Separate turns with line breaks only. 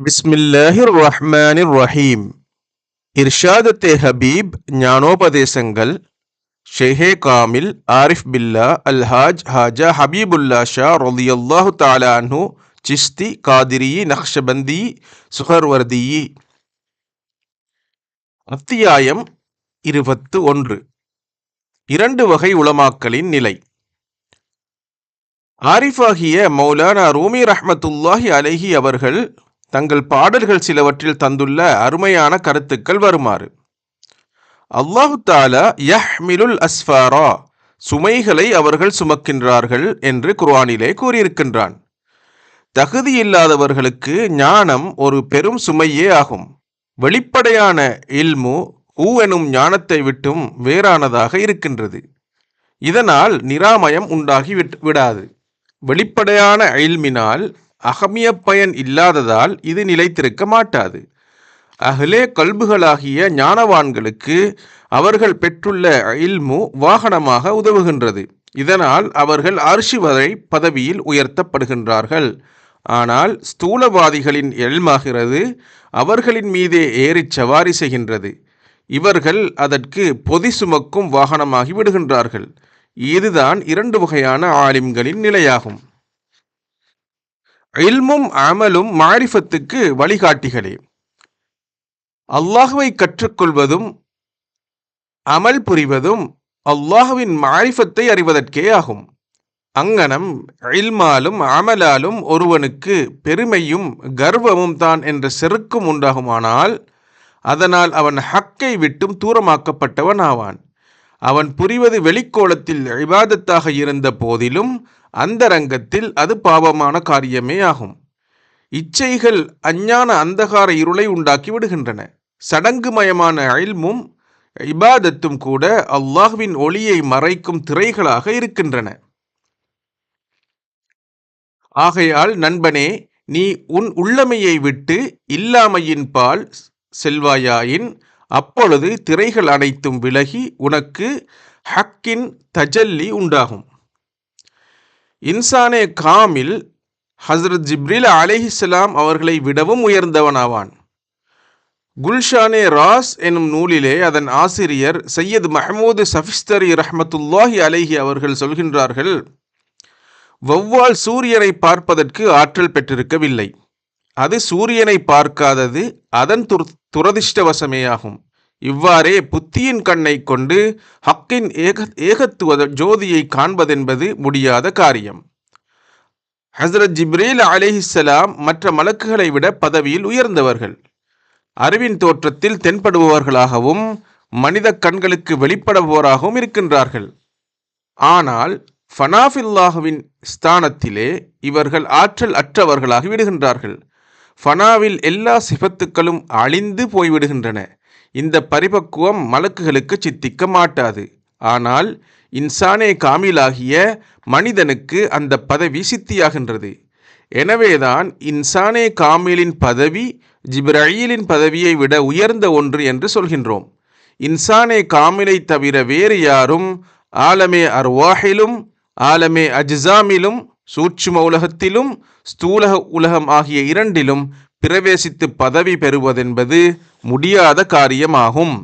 பிஸ்மில்லாஹிர் ரஹ்மானிர் ரஹீம். இர்ஷாதத்தே ஹபீப் ஞானோபதேசங்கள் ஷேஹே காமில் ஆரிஃப் பில்லா அல்ஹாஜ் ஹாஜா ஹபீபுல்லா ஷா ரலியல்லாஹு தஆலா அன்ஹு சிஸ்தி காதிரி நக்ஷபந்தி சுஹர்வர்தி. அத்தியாயம் 21. இரண்டு வகை உலமாக்களின் நிலை. ஆரிஃபாகிய மௌலானா ரூமி ரஹ்மத்துல்லாஹி அலைஹி அவர்கள் தங்கள் பாடல்கள் சிலவற்றில் தந்துள்ள அருமையான கருத்துக்கள் வருமாறு. அல்லாஹு தாலா யஹ்மிலுல் அஸ்ஃபாரா, சுமைகளை அவர்கள் சுமக்கின்றார்கள் என்று குர்ஆனிலே கூறியிருக்கின்றான். தகுதியில்லாதவர்களுக்கு ஞானம் ஒரு பெரும் சுமையே ஆகும். வெளிப்படையான இல்மு எனும் ஞானத்தை விட்டும் வேறானதாக இருக்கின்றது. இதனால் நிராமயம் உண்டாகி விடாது. வெளிப்படையான இல்மினால் அகமிய பயன் இல்லாததால் இது நிலைத்திருக்க மாட்டாது. அஹ்லே கல்புகளாகிய ஞானவான்களுக்கு அவர்கள் பெற்றுள்ள இல்மு வாகனமாக உதவுகின்றது. இதனால் அவர்கள் அர்ஷி வரை பதவியில் உயர்த்தப்படுகின்றார்கள். ஆனால் ஸ்தூலவாதிகளின் எல்மாகிறது அவர்களின் மீதே ஏறிச் சவாரி செய்கின்றது. இவர்கள் அதற்கு பொதி சுமக்கும் வாகனமாகி விடுகின்றார்கள். இதுதான் இரண்டு வகையான ஆலிம்களின் நிலையாகும். இல்மும் அமலும் மாரிஃபத்துக்கு வழிகாட்டிகளே. அல்லாஹுவை கற்றுக்கொள்வதும் அமல் புரிவதும் அல்லாஹுவின் மாரிஃபத்தை அறிவதற்கே ஆகும். அங்கனம் இல்மாலும் அமலாலும் ஒருவனுக்கு பெருமையும் கர்வமும் தான் என்ற செருக்கும் உண்டாகுமானால் அதனால் அவன் ஹக்கை விட்டும் தூரமாக்கப்பட்டவன் ஆவான். அவன் புரிவது வெளிக்கோலத்தில் இபாதத்தாக இருந்த போதிலும் அந்தரங்கத்தில் அது பாவமான காரியமே ஆகும். இச்சைகள் அஞ்ஞான அந்தகார இருளை உண்டாக்கி விடுகின்றன. சடங்குமயமான இல்மும் இபாதத்தும் கூட அல்லாஹ்வின் ஒளியை மறைக்கும் திரைகளாக இருக்கின்றன. ஆகையால் நண்பனே, நீ உன் உள்ளமையை விட்டு இல்லாமையின் பால் செல்வாயாயின் அப்பொழுது திரைகள் அனைத்தும் விலகி உனக்கு ஹக்கின் தஜல்லி உண்டாகும். இன்சானே காமில் ஹஸ்ரத் ஜிப்ரீல் அலைஹிஸ்ஸலாம் அவர்களை விடவும் உயர்ந்தவனாவான். குல்ஷானே ராஸ் எனும் நூலிலே அதன் ஆசிரியர் சையத் மஹமூது சஃபிஸ்தரி ரஹ்மத்துல்லாஹி அலைஹி அவர்கள் சொல்கின்றார்கள், வௌவால் சூரியனை பார்ப்பதற்கு ஆற்றல் பெற்றிருக்கவில்லை. அது சூரியனை பார்க்காதது அதன் துரதிர்ஷ்டவசமேயாகும். இவ்வாறே புத்தியின் கண்ணை கொண்டு ஹக்கின் ஏகத்துவ ஜோதியை காண்பதென்பது முடியாத காரியம். ஹஸ்ரத் ஜிப்ரீல் அலைஹிஸ்ஸலாம் மற்ற மலக்குகளை விட பதவியில் உயர்ந்தவர்கள். அறிவின் தோற்றத்தில் தென்படுபவர்களாகவும் மனித கண்களுக்கு வெளிப்படுபவராகவும் இருக்கின்றார்கள். ஆனால் ஃபனாஃபில்லாஹுவின் ஸ்தானத்திலே இவர்கள் ஆற்றல் அற்றவர்களாகி விடுகின்றார்கள். ஃபனாவில் எல்லா சிஃபத்துக்களும் அழிந்து போய்விடுகின்றன. இந்த பரிபக்குவம் மலக்குகளுக்கு சித்திக்க மாட்டாது. ஆனால் இன்சானே காமிலாகிய மனிதனுக்கு அந்த பதவி சித்தியாகின்றது. எனவேதான் இன்சானே காமிலின் பதவி ஜிப்ரஈலின் பதவியை விட உயர்ந்த ஒன்று என்று சொல்கின்றோம். இன்சானே காமிலை தவிர வேறு யாரும் ஆலமே அர்வாஹிலும் ஆலமே அஜ்ஸாமிலும் சூட்சும உலகத்திலும் ஸ்தூலக உலகம் ஆகிய இரண்டிலும் பிரவேசித்து பதவி பெறுவதென்பது முடியாத காரியமாகும்.